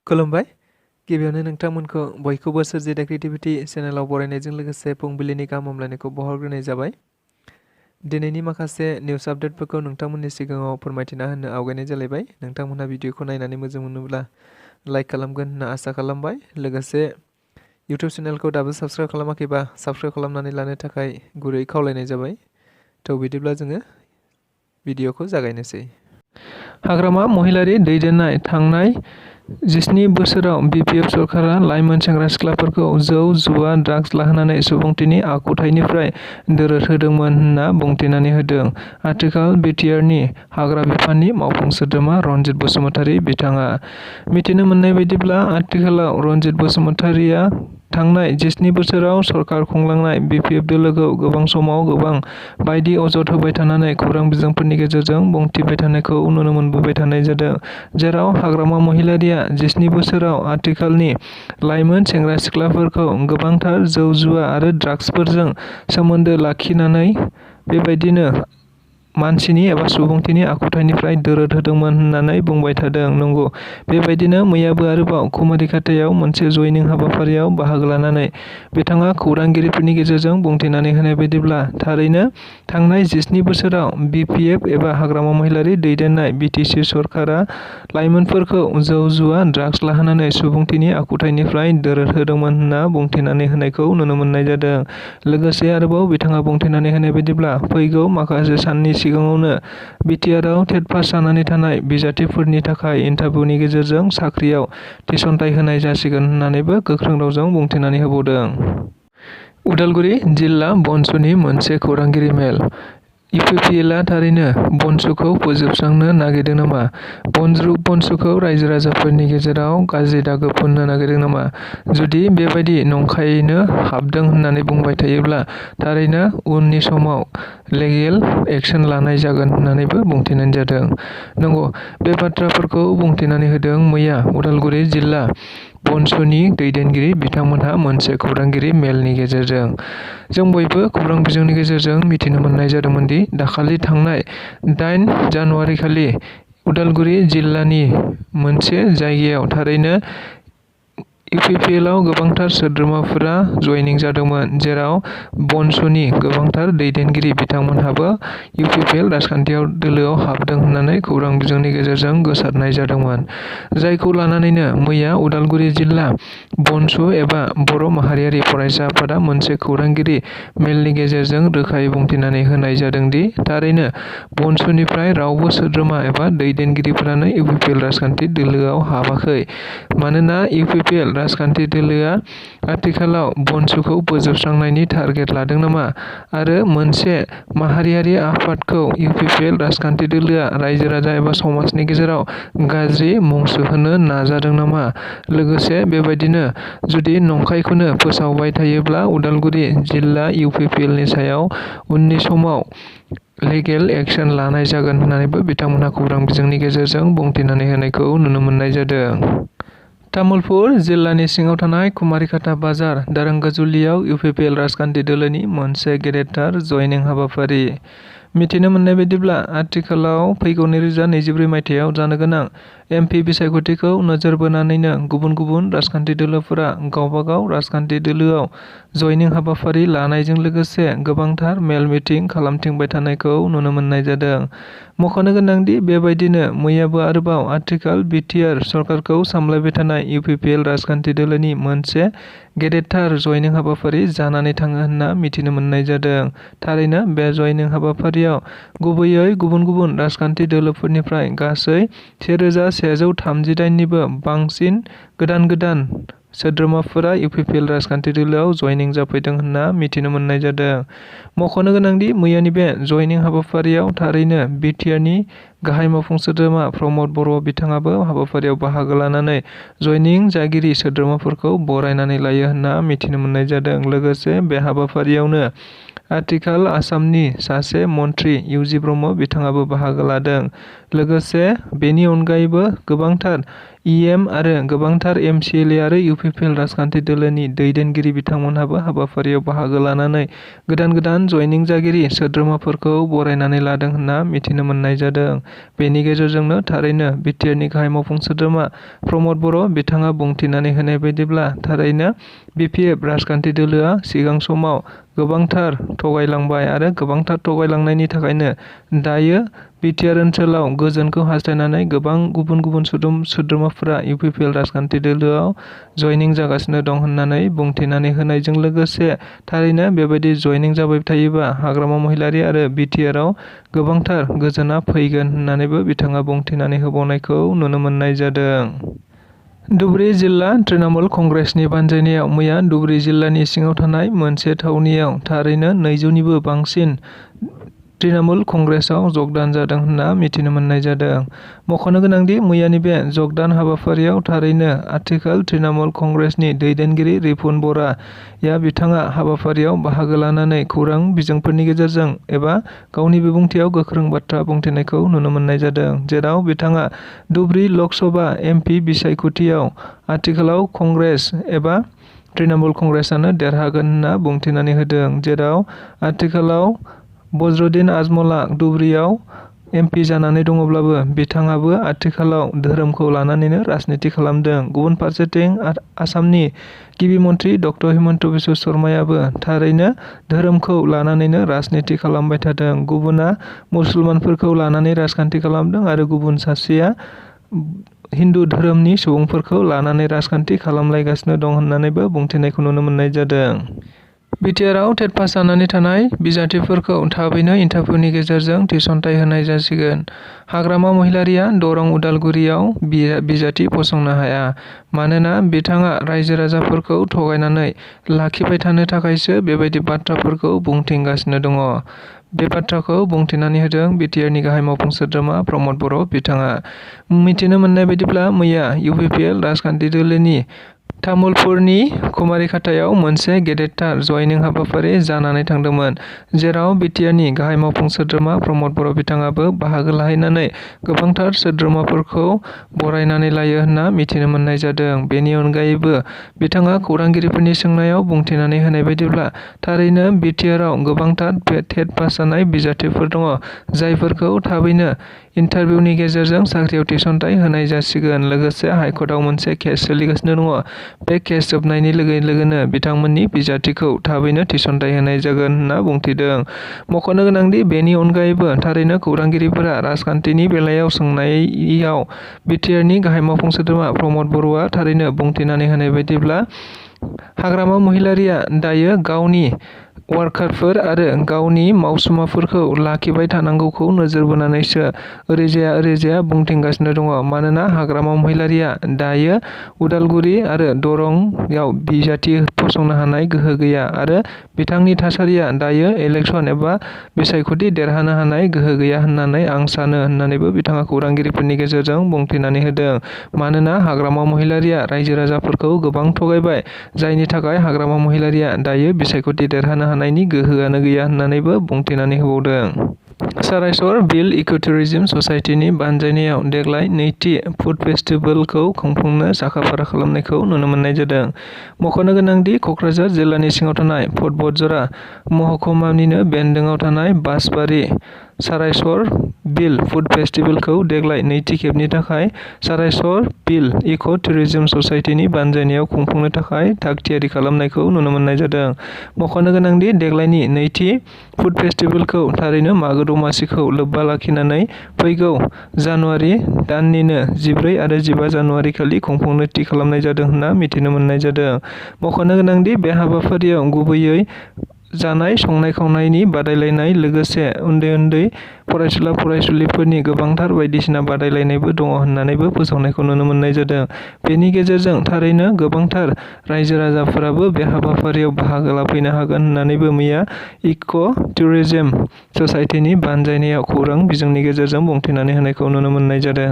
खुलुमबाय। गिबियावनो नोंथांमोनखौ बयखौबो सोरजिदा क्रिएटिभिटी चेनेलाव बरायनायजों लोगोसे फुंबिलिनि गाहाम हामलायनायखौ बावहरग्रोनाय जाबाय। दिनैनि माखासे निउस आपडेटफोरखौ नोंथांमोननि सिगाङाव फोरमायथिना होनो आवगायनाय जालायबाय। नोंथांमोनहा भिडिअखौ नायनानै मोजां मोनोब्ला लाइक खालामगोन होनना आसा खालामबाय। लोगोसे इउटिउब चेनेलखौ दाबो साबस्क्राइब खालामाखैबा साबस्क्राइब खालामनानै लानो थाखाय गुरै खावलायनाय जाबाय। बिदिब्ला जोङो भिडिअखौ जागायनोसै। हाग्रामा महिलारि दैदेननाय थांनाय 17 बोसोराव बिपिएफ सरकारा लाइमोन सेंग्रा-सिख्लाफोरखौ जौ, जुवा, ड्राग्स लाहोनानै सुबुंथिनि आखुथायनिफ्राय दोरद होदोंमोन होनना बुंथिनानै होदों। आथिखाल बिटिआरनि हाग्रा बिफाननि मावफुं सोद्रोमा रनजित बसुमतारी बिथाङा। मिथिनो मोननाय बायदिब्ला आथिखालाव रनजित बसुमतारीया थांनाय 17 बोसोराव सरकार खुंलांनाय बिपिएफ दोलोखौ गोबां समाव गोबां बायदि अजद होबाय थानानै खौरां बिजोंफोरनि गेजेरजों बुंथिबाय थानायखौ नुनो मोनबोबाय थानाय जादों। जेराव हाग्रामा महिलारिया 17 बोसोराव आथिखालनि लाइमोन सेंग्रा-सिख्लाफोरखौ गोबांथार जौ, जुवा आरो ड्राग्सफोरजों सोमोन्दो लाखिनानै बेबायदिनो मानसिनि एबा सुबुंथिनि आखुथायनिफ्राय दोरद होदोंमोन होननानै बुंबाय थादों। नंगौ, बेबायदिनो मैयाबो आरोबाव कुमारिघाटायाव मोनसे जयनिं हाबाफारियाव बाहागो लानानै बिथाङा खौरांगिरिफोरनि गेजेरजों बुंथिनानै होनाय बायदिब्ला थारैनो थांनाय 17 बोसोराव बिपिएफ एबा हाग्रामा महिलारि दैदेननाय बिटिसि सरकारा लाइमोनफोरखौ जौ, जुवा, ड्राग्स लाहोनानै सुबुंथिनि आखुथायनिफ्राय दोरद होदोंमोन होनना बुंथिनानै होनायखौ नुनो मोननाय जादों। लोगोसे आरोबाव बिथाङा बुंथिनानै होनाय बायदिब्ला फैगौ माखासे साननि सिगाङावनो बिटिआरआव टेट पास जानानै थानाय बिजाथिफोरनि थाखाय इन्टारभिउनि गेजेरजों साख्रियाव थिसनथाय होनाय जासिगोन होननानैबो गोख्रों रावजों बुंथिनानै होबावदों। उदालगुरि जिल्ला बनसुनि मोनसे खौरांगिरि मेल। इउपिपिएलआ थारैनो बनसुखौ फोजोबस्रांनो नागिरदों नामा? बनसुखौ रायजो-राजाफोरनि गेजेराव गाज्रि दागो फुननो नागिरदों नामा? जुदि बेबायदि नंखायैनो हाबदों होननानै बुंबाय थायोब्ला थारैनो उननि समाव लिगेल एक्शन लानाय जागोन होननानैबो बुंथिनाय जादों। नंगौ, बे बाथ्राफोरखौ बुंथिनानै होदों मैया उदालगुरि जिल्ला बनसुनि दैदेनगिरि बिथांमोनहा मोनसे खौरांगिरि मेलनि गेजेरजों। जों बयबो खौरां बिजोंनि गेजेरजों मिथिनो मोननाय जादोंमोन दि दाखालि थांनाय 8 जानुवारिखालि उदालगुरि जिल्लानि मोनसे जायगायाव थारैनो इउपिपिएलआव गोबांथार सोद्रोमाफोरा जयनिं जादोंमोन। जेराव बनसुनि गोबांथार दैदेनगिरि बिथांमोनहाबो इउपिपिएल राजखान्थियाव दोलोआव हाबदों होननानै खौरां बिजोंनि गेजेरजों गोसारनाय जादोंमोन। जायखौ लानानैनो मैया उदालगुरि जिल्ला बनसु एबा बर' माहारियारि फरायसा आफादा मोनसे खौरांगिरि मेलनि गेजेरजों रोखायै बुंथिनानै होनाय जादों दि थारैनो बनसुनिफ्राय रावबो सोद्रोमा एबा दैदेनगिरिफोरानो इउपिपिएल राजखान्थि दोलोआव हाबाखै। मानोना इउपिपिएल राजखान्थि दोलोआ आथिखालाव बनसुखौ फोजोबस्रांनायनि टारगेट लादों नामा? आरो मोनसे माहारियारि आफादखौ इउपिपिएल राजखान्थि दोलोआ रायजो-राजा एबा समाजनि गेजेराव गाज्रि मुं सुहोनो नाजादों नामा? लोगोसे बेबायदिनो जुदि नंखायखौनो फोसावबाय थायोब्ला उदालगुरि जिल्ला इउपिपिएलनि सायाव उननि समाव लिगेल एक्शन लानाय जागोन होननानैबो बिथांमोनहा खौरां बिजोंनि गेजेरजों बुंथिनानै होनायखौ नुनो मोननाय जादों। तामुलपुर जिल्लानि सिङाव थानाय कुमारिघाटा बाजार दारांगाजुलियाव इउपिपिएल राजखान्थि दोलोनि मोनसे गेदेरथार जयनिं हाबाफारि। मिथिनो मोननाय बायदिब्ला आथिखालाव फैगौ 2024 मायथाइयाव जानो गोनां एमपि बिसायख'थिखौ नोजोर बोनानैनो गुबुन गुबुन राजखान्थि दोलोफोरा गावबा गाव राजखान्थि दोलोआव जयनिं हाबाफारि लानायजों लोगोसे गोबांथार मेल मिटिं खालामथिंबाय थानायखौ नुनो मोननाय जादों। मख'नो गोनांदि बेबायदिनो मैयाबो आरोबाव आथिखाल बिटिआर सरकारखौ सामलायबाय थानाय इउपिपिएल राजखान्थि दोलोनि मोनसे गेदेरथार जयनिं हाबाफारि जानानै थाङो होनना मिथिनो मोननाय जादों। थारैनो बे जयनिं हाबाफारियाव गुबैयै गुबुन गुबुन राजखान्थि दोलोफोरनिफ्राय गासै 1138 निबो बांसिन गोदान सोद्रोमाफोरा इउपिपिएल राजखान्थि दोलोआव जयनिं जाफैदों होनना मिथिनो मोननाय जादों। मख'नो गोनांदि मैयानि बे जयनिं हाबाफारियाव थारैनो बिटिआरनि गाहाय मावफुं सोद्रोमा प्रमद बर' बिथाङाबो हाबाफारियाव बाहागो लानानै जयनिं जागिरि सोद्रोमाफोरखौ बरायनानै लायो होनना मिथिनो मोननाय जादों। लोगोसे बे हाबाफारियावनो आथिखाल आसामनि सासे मन्थ्रि इउजि ब्रह्म बिथाङाबो बाहागो लादों। लोगोसे बेनि अनगायैबो गोबांथार EM आरो गोबांथार MCLA आरो UPPL राजखान्थि दोलोनि दैदेनगिरि बिथांमोनहाबो हाबाफारियाव बाहागो लानानै गोदान जयनिं जागिरि सोद्रोमाफोरखौ बरायनानै लादों होनना मिथिनो मोननाय जादों। बेनि गेजेरजोंनो थारैनो बिटिआरनि गाहाय मावफुं सोद्रोमा प्रमद बर' बिथाङा बुंथिनानै होनाय बायदिब्ला थारैनो BPF राजखान्थि दोलोआ सिगां समाव गोबांथार थगायलांबाय आरो गोबांथार थगायलांनायनि थाखायनो दायो बिटिआर ओनसोलाव गोजोनखौ हास्थायनानै गोबां गुबुन सोद्रोमाफोरा UPPL राजखान्थि दोलोआव जयनिं जागासिनो दं होननानै बुंथिनानै होनायजों लोगोसे थारैनो बेबायदि जयनिं जाबाय थायोबा हाग्रामा महिलारि आरो बिटिआरआव गोबांथार गोजोना फैगोन होननानैबो बिथाङा बुंथिनानै होबावनायखौ नुनो मोननाय जादों। धुबुरी जिल्ला तृणमूल कंग्रेसनि बानजायनायाव मैया धुबुरी जिल्लानि सिङाव थानाय मोनसे थावनियाव थारैनो 200निबो बांसिन तृणमूल कंग्रेसआव जगदान जादों होनना मिथिनो मोननाय जादों। मख'नो गोनांदि मैयानि बे जगदान हाबाफारियाव थारैनो आथिखाल तृणमूल कंग्रेसनि दैदेनगिरि रिपुन बराया बिथाङा हाबाफारियाव बाहागो लानानै खौरां बिजोंफोरनि गेजेरजों एबा गावनि बिबुंथियाव गोख्रों बाथ्रा बुंथिनायखौ नुनो मोननाय जादों। जेराव बिथाङा धुबुरी लकसभा MP बिसायख'थियाव आथिखालाव कंग्रेस एबा तृणमूल कंग्रेसआनो देरहागोन होनना बुंथिनानै होदों। जेराव आथिखालाव बज्रद्दीन आजमलआ धुबुरीआव MP जानानै दङब्लाबो बिथाङाबो आथिखालाव धोरोमखौ लानानैनो राजनिति खालामदों। गुबुन फारसेथिं आसामनि गिबि मन्थ्रि डक्टर हिमन्त बिश्व शर्मायाबो थारैनो धोरोमखौ लानानैनो राजनिति खालामबाय थादों। गुबुना मुसलमानफोरखौ लानानै राजखान्थि खालामदों आरो गुबुन सासेया हिन्दु धोरोमनि सुबुंफोरखौ लानानै राजखान्थि खालामलायगासिनो दं होननानैबो बुंथिनायखौ नुनो मोननाय जादों। बिटिआरआव टेट पास जानानै थानाय बिजाथिफोरखौ थाबैनो इन्टारभिउनि गेजेरजों थिसनथाइ होनाय जासिगोन। हाग्रामा महिलारिया दरं उदालगुरियाव बिजाथि फसंनो हाया। मानोना बिथाङा रायजो राजाफोरखौ थगायनानै लाखिबाय थानो थाखायसो बेबायदि बाथ्राफोरखौ बुंथिगासिनो दङ। बे बाथ्राखौ बुंथिनानै होदों बिटिआरनि गाहाय मावफुं सोद्रोमा प्रमद बर' बिथाङा। मिथिनो मोननाय बायदिब्ला मैया UPPL राजखान्थि दोलोनि तामुलपुरनि कुमारीखातायाव मोनसे गेदेरथार जयनिं हाबाफारि जानानै थांदोंमोन। जेराव बिटिआरनि गाहाय मावफुं सोद्रोमा प्रमद बर' बिथाङाबो बाहागो लाहैनानै गोबांथार सोद्रोमाफोरखौ बरायनानै लायो होनना मिथिनो मोननाय जादों। बेनि अनगायैबो बिथाङा खौरांगिरिफोरनि सोंनायाव बुंथिनानै होनाय बायदिब्ला थारैनो बिटिआरआव गोबांथार टेट पास जानाय बिजाथिफोर दङ जायफोरखौ थाबैनो इन्टारभिउनि गेजेरजों साख्रियाव थिसनथाइ होनाय जासिगोन। लोगोसे हाइकर्टआव मोनसे केस सोलिगासिनो दङ। बे केस जोबनायनि लोगोनो बिथांमोननि बिजाथिखौ थाबैनो थिसनथाइ होनाय जागोन होनना बुंथिदों। मख'नो गोनांदि बेनि अनगायैबो थारैनो खौरांगिरिफोरा राजखान्थिनि बेलायाव सोंनायाव बिटिआरनि गाहाय मावफुं सोद्रोमा प्रमद बर'आ थारैनो बुंथिनानै होनाय बायदिब्ला हाग्रामा महिलारिया दायो गावनि वार्कारफोर आरो गावनि मावसुमाफोरखौ लाखिबाय थानांगौखौ नोजोर बोनानैसो ओरैजाया बुंथिगासिनो दङ। मानोना हाग्रामा महिलारिया दायो उदालगुरि आरो दरंआव बिजाथि फसंनो हानाय गोहो गैया आरो बिथांनि थासारिया दायो इलेक्सन एबा बिसायख'थि देरहानो हानाय गोहो गैया होननानै आं सानो होननानैबो बिथाङा खौरांगिरिफोरनि गेजेरजों बुंथिनानै होदों। मानोना हाग्रामा महिलारिया रायजो राजाफोरखौ गोबां थगायबाय जायनि थाखाय हाग्रामा महिलारिया दायो बिसायख'थि देरहानो हानायनि गोहोआनो गैया होननानैबो बुंथिनानै होबावदों। सारायसर बिल इक'टुरिज्म ससाइटिनि बानजायनायाव देग्लाय नैथि फुड फेस्टिभेलखौ खुंफुंनो साखाफारा खालामनायखौ नुनो मोननाय जादों। मख'नो गोनांदि क'क्राझार जिल्लानि सिङाव थानाय पर्बतझरा महकुमानिनो बेन्दोङाव थानाय बासबारि सारायसर बिल फुड फेस्टिभेलखौ देग्लाय नैथि खेबनि थाखाय सारायसर बिल इक' टुरिज्म ससाइटिनि बानजायनायाव खुंफुंनो थाखाय थाग-थियारि खालामनायखौ नुनो मोननाय जादों। मख'नो गोनांदि देग्लायनि नैथि फुड फेस्टिभेलखौ थारैनो मागो दमासिखौ लोब्बा लाखिनानै फैगौ जानुवारि दाननिनो 14 आरो 15 जानुवारि खालि खुंफुंनो थि खालामनाय जादों होनना मिथिनो मोननाय जादों। मख'नो गोनांदि बे हाबाफारियाव गुबैयै जानाय संनाय-खावनायनि बादायलायनाय लोगोसे उन्दै फरायसुला फरायसुलिफोरनि गोबांथार बायदिसिना बादायलायनायबो दङ होननानैबो फोसावनायखौ नुनो मोननाय जादों। बेनि गेजेरजों थारैनो गोबांथार रायजो राजाफोराबो बे हाबाफारियाव बाहागो लाफैनो हागोन होननानैबो मैया इक' टुरिज्म ससाइटिनि बानजायनायाव खौरां बिजोंनि गेजेरजों बुंथिनानै होनायखौ नुनो मोननाय जादों।